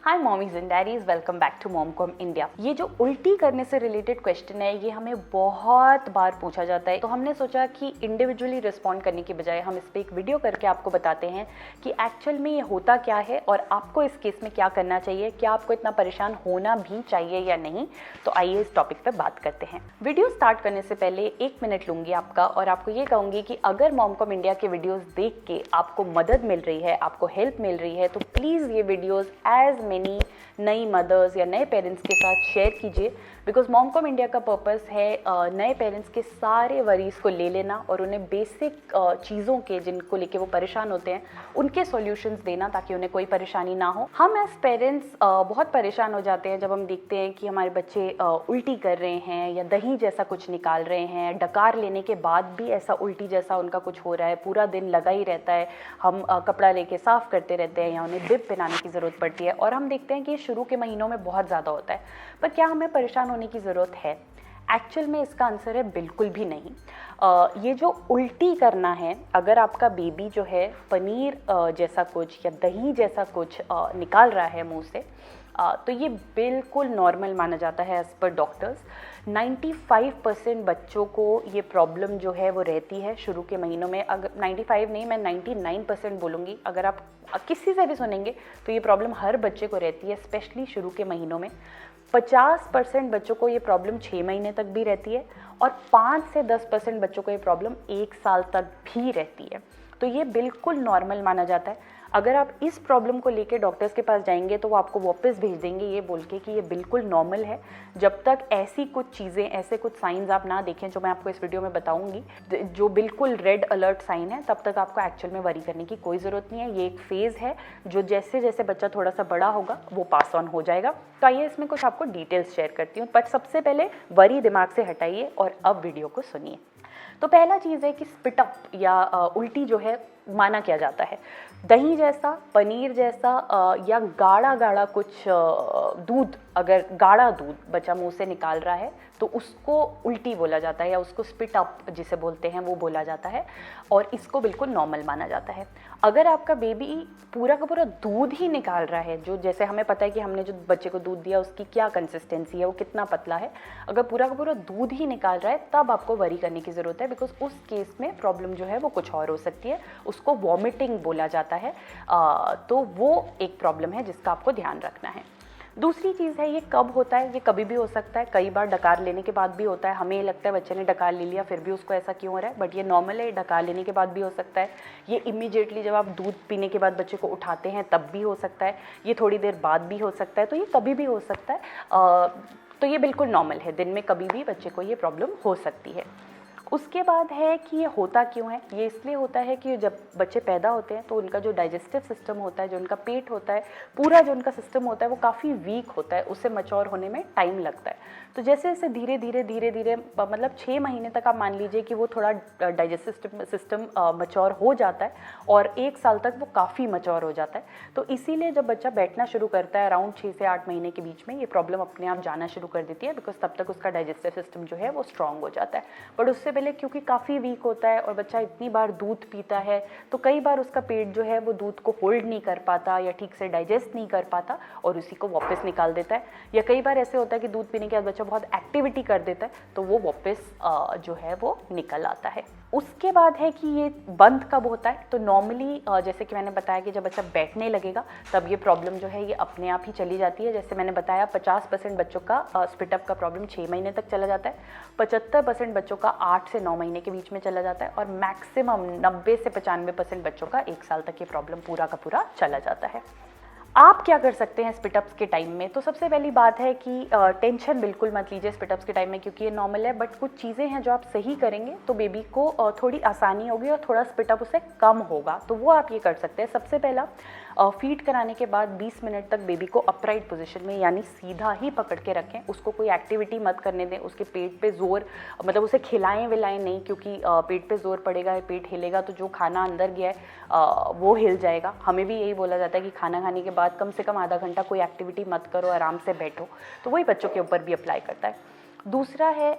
Hi mommies and daddies, welcome back to Momcom India. ये जो उल्टी करने से रिलेटेड क्वेश्चन है ये हमें बहुत बार पूछा जाता है, तो हमने सोचा कि इंडिविजुअली रिस्पॉन्ड करने की बजाय हम इस पर एक वीडियो करके आपको बताते हैं कि एक्चुअल में ये होता क्या है और आपको इस केस में क्या करना चाहिए, क्या आपको इतना परेशान होना भी चाहिए या नहीं। तो आइए इस टॉपिक पर बात करते हैं। वीडियो स्टार्ट करने से पहले 1 मिनट लूंगी आपका और आपको ये कहूँगी कि अगर मॉमकॉम इंडिया के वीडियोज़ देख के आपको मदद मिल रही है, आपको हेल्प मिल रही है, तो प्लीज़ ये वीडियोज़ एज मेनी नई मदर्स या नए पेरेंट्स के साथ शेयर कीजिए। बिकॉज मॉमकॉम इंडिया का पर्पस है नए पेरेंट्स के सारे वरीज को ले लेना और उन्हें बेसिक चीज़ों के जिनको लेके वो परेशान होते हैं उनके सॉल्यूशंस देना, ताकि उन्हें कोई परेशानी ना हो। हम एज पेरेंट्स बहुत परेशान हो जाते हैं जब हम देखते हैं कि हमारे बच्चे उल्टी कर रहे हैं या दही जैसा कुछ निकाल रहे हैं, डकार लेने के बाद भी ऐसा उल्टी जैसा उनका कुछ हो रहा है, पूरा दिन लगा ही रहता है, हम कपड़ा लेके साफ करते रहते हैं या उन्हें बिब पहनाने की ज़रूरत पड़ती है और हम देखते हैं कि शुरू के महीनों में बहुत ज़्यादा होता है। पर क्या हमें परेशान होने की ज़रूरत है? एक्चुअल में इसका आंसर है बिल्कुल भी नहीं। ये जो उल्टी करना है, अगर आपका बेबी जो है पनीर जैसा कुछ या दही जैसा कुछ निकाल रहा है मुंह से, तो ये बिल्कुल नॉर्मल माना जाता है एज पर डॉक्टर्स। 95% बच्चों को ये प्रॉब्लम जो है वो रहती है शुरू के महीनों में। अगर 95 नहीं, मैं 99% बोलूँगी। अगर आप किसी से भी सुनेंगे तो ये प्रॉब्लम हर बच्चे को रहती है, स्पेशली शुरू के महीनों में। 50% बच्चों को ये प्रॉब्लम 6 महीने तक भी रहती है और 5 से 10% बच्चों को ये प्रॉब्लम 1 साल तक भी रहती है। तो ये बिल्कुल नॉर्मल माना जाता है। अगर आप इस प्रॉब्लम को लेके डॉक्टर्स के पास जाएंगे तो वो आपको वापस भेज देंगे ये बोल के कि ये बिल्कुल नॉर्मल है। जब तक ऐसी कुछ चीज़ें, ऐसे कुछ साइंस आप ना देखें जो मैं आपको इस वीडियो में बताऊंगी, जो बिल्कुल रेड अलर्ट साइन है, तब तक आपको एक्चुअल में वरी करने की कोई ज़रूरत नहीं है। ये एक फेज़ है जो जैसे जैसे बच्चा थोड़ा सा बड़ा होगा वो पास ऑन हो जाएगा। तो आइए इसमें कुछ आपको डिटेल्स शेयर करती हूँ, बट सबसे पहले वरी दिमाग से हटाइए और अब वीडियो को सुनिए। तो पहला चीज़ है कि स्पिट अप या उल्टी जो है माना क्या जाता है, दही जैसा, पनीर जैसा या गाढ़ा गाढ़ा कुछ दूध, अगर गाढ़ा दूध बच्चा मुंह से निकाल रहा है तो उसको उल्टी बोला जाता है या उसको स्पिट अप जिसे बोलते हैं वो बोला जाता है और इसको बिल्कुल नॉर्मल माना जाता है। अगर आपका बेबी पूरा का पूरा दूध ही निकाल रहा है, जो जैसे हमें पता है कि हमने जो बच्चे को दूध दिया उसकी क्या कंसिस्टेंसी है, वो कितना पतला है, अगर पूरा का पूरा दूध ही निकाल रहा है तब आपको वरी करने की ज़रूरत है। बिकॉज उस केस में प्रॉब्लम जो है वो कुछ और हो सकती है, उसको वॉमिटिंग बोला जाता है। तो वो एक प्रॉब्लम है जिसका आपको ध्यान रखना है। दूसरी चीज़ है, ये कब होता है? ये कभी भी हो सकता है, कई बार डकार लेने के बाद भी होता है। हमें लगता है बच्चे ने डकार ले लिया फिर भी उसको ऐसा क्यों हो रहा है, बट ये नॉर्मल है। डकार लेने के बाद भी हो सकता है, ये इमीडिएटली जब आप दूध पीने के बाद बच्चे को उठाते हैं तब भी हो सकता है, ये थोड़ी देर बाद भी हो सकता है, तो ये कभी भी हो सकता है। तो ये बिल्कुल नॉर्मल है, दिन में कभी भी बच्चे को ये प्रॉब्लम हो सकती है। उसके बाद है कि ये होता क्यों है? ये इसलिए होता है कि जब बच्चे पैदा होते हैं तो उनका जो डाइजेस्टिव सिस्टम होता है, जो उनका पेट होता है, पूरा जो उनका सिस्टम होता है वो काफ़ी वीक होता है, उससे मैच्योर होने में टाइम लगता है। तो जैसे जैसे धीरे धीरे मतलब 6 महीने तक आप मान लीजिए कि वो थोड़ा डाइजेस्टिव सिस्टम मैच्योर हो जाता है और 1 साल तक वो काफ़ी मैच्योर हो जाता है। तो इसीलिए जब बच्चा बैठना शुरू करता है अराउंड 6 से 8 महीने के बीच में ये प्रॉब्लम अपने आप जाना शुरू कर देती है, बिकॉज तब तक उसका डाइजेस्टिव सिस्टम जो है वो स्ट्रांग हो जाता है। बट उससे पहले क्योंकि काफ़ी वीक होता है और बच्चा इतनी बार दूध पीता है तो कई बार उसका पेट जो है वो दूध को होल्ड नहीं कर पाता या ठीक से डाइजेस्ट नहीं कर पाता और उसी को वापस निकाल देता है। या कई बार ऐसे होता है कि दूध पीने के बाद बच्चा बहुत एक्टिविटी कर देता है तो वो वापस जो है वो निकल आता है। उसके बाद है कि ये बंद कब होता है? तो नॉर्मली जैसे कि मैंने बताया कि जब बच्चा बैठने लगेगा तब ये प्रॉब्लम जो है ये अपने आप ही चली जाती है। जैसे मैंने बताया 50% बच्चों का स्पिटअप का प्रॉब्लम 6 महीने तक चला जाता है, 75% बच्चों का 8 से 9 महीने के बीच में चला जाता है और मैक्सिमम 90 से 95% बच्चों का 1 साल तक ये प्रॉब्लम पूरा का पूरा चला जाता है। आप क्या कर सकते हैं स्पिटअप्स के टाइम में? तो सबसे पहली बात है कि टेंशन बिल्कुल मत लीजिए स्पिटअप्स के टाइम में, क्योंकि ये नॉर्मल है। बट कुछ चीज़ें हैं जो आप सही करेंगे तो बेबी को थोड़ी आसानी होगी और थोड़ा स्पिटअप उससे कम होगा, तो वो आप ये कर सकते हैं। सबसे पहला, फीड कराने के बाद 20 मिनट तक बेबी को अपराइट पोजीशन में यानी सीधा ही पकड़ के रखें। उसको कोई एक्टिविटी मत करने दें, उसके पेट पे जोर, मतलब उसे खिलाएं विलाएं नहीं, क्योंकि पेट पे जोर पड़ेगा, पेट हिलेगा तो जो खाना अंदर गया है वो हिल जाएगा। हमें भी यही बोला जाता है कि खाना खाने के बाद कम से कम आधा घंटा कोई एक्टिविटी मत करो, आराम से बैठो, तो वही बच्चों के ऊपर भी अप्लाई करता है। दूसरा है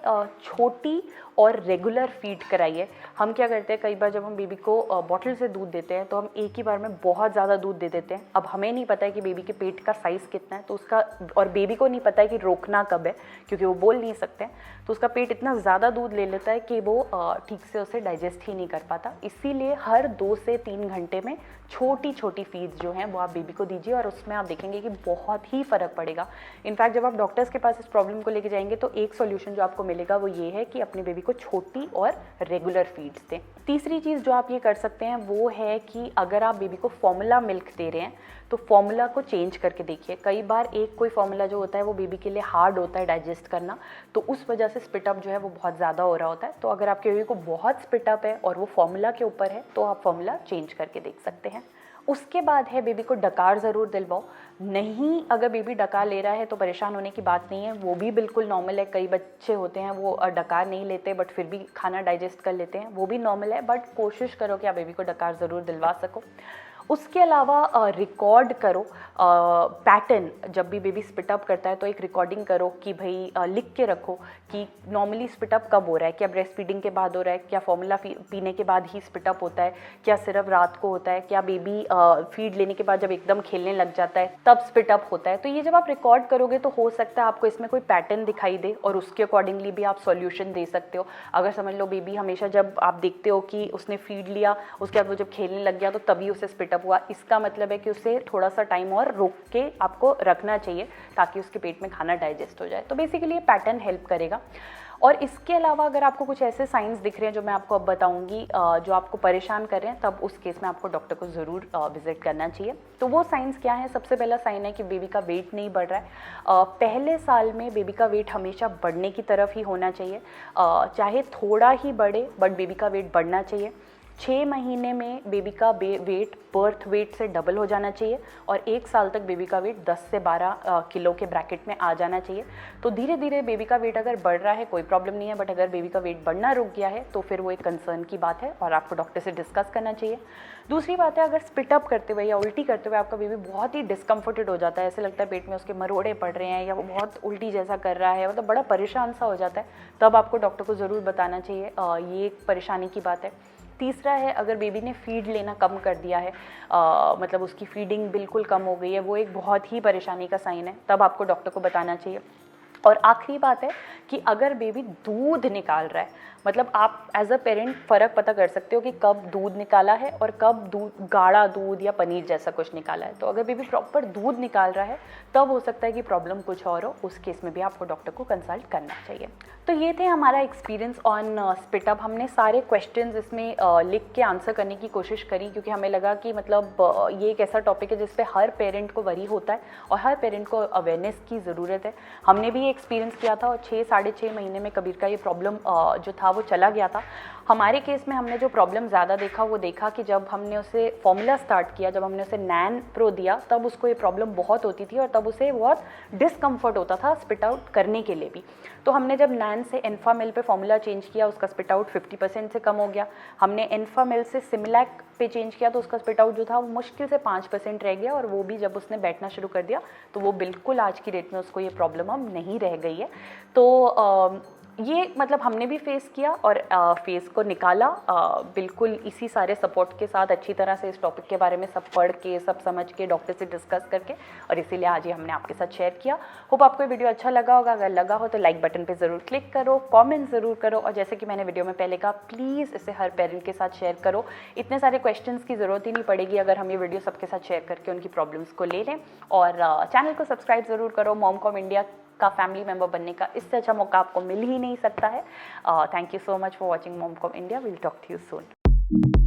छोटी और रेगुलर फीड कराइए। हम क्या करते हैं, कई बार जब हम बेबी को बॉटल से दूध देते हैं तो हम एक ही बार में बहुत ज़्यादा दूध दे देते हैं। अब हमें नहीं पता है कि बेबी के पेट का साइज़ कितना है, तो उसका, और बेबी को नहीं पता है कि रोकना कब है क्योंकि वो बोल नहीं सकते हैं, तो उसका पेट इतना ज़्यादा दूध ले लेता है कि वो ठीक से उसे डाइजेस्ट ही नहीं कर पाता। इसीलिए हर 2 से 3 घंटे में छोटी छोटी फीड्स जो हैं वो आप बेबी को दीजिए और उसमें आप देखेंगे कि बहुत ही फ़र्क पड़ेगा। इनफैक्ट जब आप डॉक्टर्स के पास इस प्रॉब्लम को लेके जाएंगे तो एक सॉल्यूशन जो आपको मिलेगा वो ये है कि अपने बेबी को छोटी और रेगुलर फीड्स दें। तीसरी चीज़ जो आप ये कर सकते हैं वो है कि अगर आप बेबी को फॉर्मूला मिल्क दे रहे हैं तो फॉर्मूला को चेंज करके देखिए। कई बार एक कोई फॉर्मूला जो होता है वो बेबी के लिए हार्ड होता है डाइजेस्ट करना, तो उस वजह से स्पिटअप जो है वो बहुत ज़्यादा हो रहा होता है। तो अगर आपके बेबी को बहुत स्पिटअप है और वो फॉर्मूला के ऊपर है तो आप फॉर्मूला चेंज करके देख सकते हैं। उसके बाद है बेबी को डकार ज़रूर दिलवाओ। नहीं, अगर बेबी डकार ले रहा है तो परेशान होने की बात नहीं है, वो भी बिल्कुल नॉर्मल है। कई बच्चे होते हैं वो डकार नहीं लेते बट फिर भी खाना डाइजेस्ट कर लेते हैं, वो भी नॉर्मल है, बट कोशिश करो कि आप बेबी को डकार ज़रूर दिलवा सको। उसके अलावा रिकॉर्ड करो पैटर्न। जब भी बेबी स्पिटअप करता है तो एक रिकॉर्डिंग करो कि भाई लिख के रखो कि नॉर्मली स्पिटअप कब हो रहा है, क्या ब्रेस्ट फीडिंग के बाद हो रहा है, क्या फॉर्मूला पीने के बाद ही स्पिटअप होता है, क्या सिर्फ रात को होता है, क्या बेबी फीड लेने के बाद जब एकदम खेलने लग जाता है तब स्पिटअप होता है। तो ये जब आप रिकॉर्ड करोगे तो हो सकता है आपको इसमें कोई पैटर्न दिखाई दे और उसके अकॉर्डिंगली भी आप सॉल्यूशन दे सकते हो। अगर समझ लो बेबी हमेशा जब आप देखते हो कि उसने फीड लिया उसके बाद वो जब खेलने लग गया तो तभी उसे स्पिटअप हुआ, इसका मतलब है कि उसे थोड़ा सा टाइम और रोक के आपको रखना चाहिए ताकि उसके पेट में खाना डाइजेस्ट हो जाए। तो बेसिकली ये पैटर्न हेल्प करेगा। और इसके अलावा अगर आपको कुछ ऐसे साइंस दिख रहे हैं जो मैं आपको अब बताऊंगी जो आपको परेशान कर रहे हैं, तब उस केस में आपको डॉक्टर को ज़रूर विजिट करना चाहिए। तो वो साइंस क्या है? सबसे पहला साइन है कि बेबी का वेट नहीं बढ़ रहा है। पहले साल में बेबी का वेट हमेशा बढ़ने की तरफ ही होना चाहिए, चाहे थोड़ा ही बढ़े बट बेबी का वेट बढ़ना चाहिए। 6 महीने में बेबी का वेट बर्थ वेट से डबल हो जाना चाहिए और 1 साल तक बेबी का वेट 10 से 12 किलो के ब्रैकेट में आ जाना चाहिए। तो धीरे धीरे बेबी का वेट अगर बढ़ रहा है कोई प्रॉब्लम नहीं है, बट अगर बेबी का वेट बढ़ना रुक गया है तो फिर वो एक कंसर्न की बात है और आपको डॉक्टर से डिस्कस करना चाहिए। दूसरी बात है, अगर स्पिटअप करते हुए या उल्टी करते हुए आपका बेबी बहुत ही डिस्कम्फर्टेड हो जाता है, ऐसे लगता है पेट में उसके मरोड़े पड़ रहे हैं या वो बहुत उल्टी जैसा कर रहा है, मतलब बड़ा परेशान सा हो जाता है, तब आपको डॉक्टर को ज़रूर बताना चाहिए। ये एक परेशानी की बात है। तीसरा है, अगर बेबी ने फीड लेना कम कर दिया है, मतलब उसकी फीडिंग बिल्कुल कम हो गई है, वो एक बहुत ही परेशानी का साइन है, तब आपको डॉक्टर को बताना चाहिए। और आखिरी बात है कि अगर बेबी दूध निकाल रहा है, मतलब आप एज अ पेरेंट फ़र्क पता कर सकते हो कि कब दूध निकाला है और कब दूध गाढ़ा दूध या पनीर जैसा कुछ निकाला है। तो अगर बेबी प्रॉपर दूध निकाल रहा है तब हो सकता है कि प्रॉब्लम कुछ और हो, उस केस में भी आपको डॉक्टर को कंसल्ट करना चाहिए। तो ये थे हमारा एक्सपीरियंस ऑन स्पिटअप। हमने सारे क्वेश्चंस इसमें लिख के आंसर करने की कोशिश करी क्योंकि हमें लगा कि मतलब ये एक ऐसा टॉपिक है जिस पे हर पेरेंट को वरी होता है और हर पेरेंट को अवेयरनेस की ज़रूरत है। हमने भी ये एक्सपीरियंस किया था और 6-6.5 महीने में कबीर का ये प्रॉब्लम जो था वो चला गया था। हमारे केस में हमने जो प्रॉब्लम ज़्यादा देखा वो देखा कि जब हमने उसे फॉर्मूला स्टार्ट किया, जब हमने उसे नैन प्रो दिया, तब उसको ये प्रॉब्लम बहुत होती थी और तब उसे बहुत डिस्कम्फर्ट होता था स्पिट आउट करने के लिए भी। तो हमने जब नैन से एन्फामिल पे फॉर्मूला चेंज किया, उसका स्पिट आउट 50% से कम हो गया। हमने एन्फामिल से सिमिलैक पे चेंज किया तो उसका स्पिट आउट जो था वो मुश्किल से 5% रह गया, और वो भी जब उसने बैठना शुरू कर दिया तो वो बिल्कुल आज की डेट में उसको ये प्रॉब्लम अब नहीं रह गई है। तो ये मतलब हमने भी फेस किया और फेस को निकाला बिल्कुल इसी सारे सपोर्ट के साथ, अच्छी तरह से इस टॉपिक के बारे में सब पढ़ के, सब समझ के, डॉक्टर से डिस्कस करके, और इसीलिए आज ये हमने आपके साथ शेयर किया। होप आपको ये वीडियो अच्छा लगा होगा। अगर लगा हो तो लाइक बटन पे ज़रूर क्लिक करो, कमेंट ज़रूर करो, और जैसे कि मैंने वीडियो में पहले कहा, प्लीज़ इसे हर पेरेंट के साथ शेयर करो। इतने सारे क्वेश्चंस की ज़रूरत ही नहीं पड़ेगी अगर हम ये वीडियो सबके साथ शेयर करके उनकी प्रॉब्लम्स को ले लें। और चैनल को सब्सक्राइब ज़रूर करो। मॉमकॉम इंडिया का फैमिली मेंबर बनने का इससे अच्छा मौका आपको मिल ही नहीं सकता है। Thank you so much for watching Momcom India. Will talk to you soon.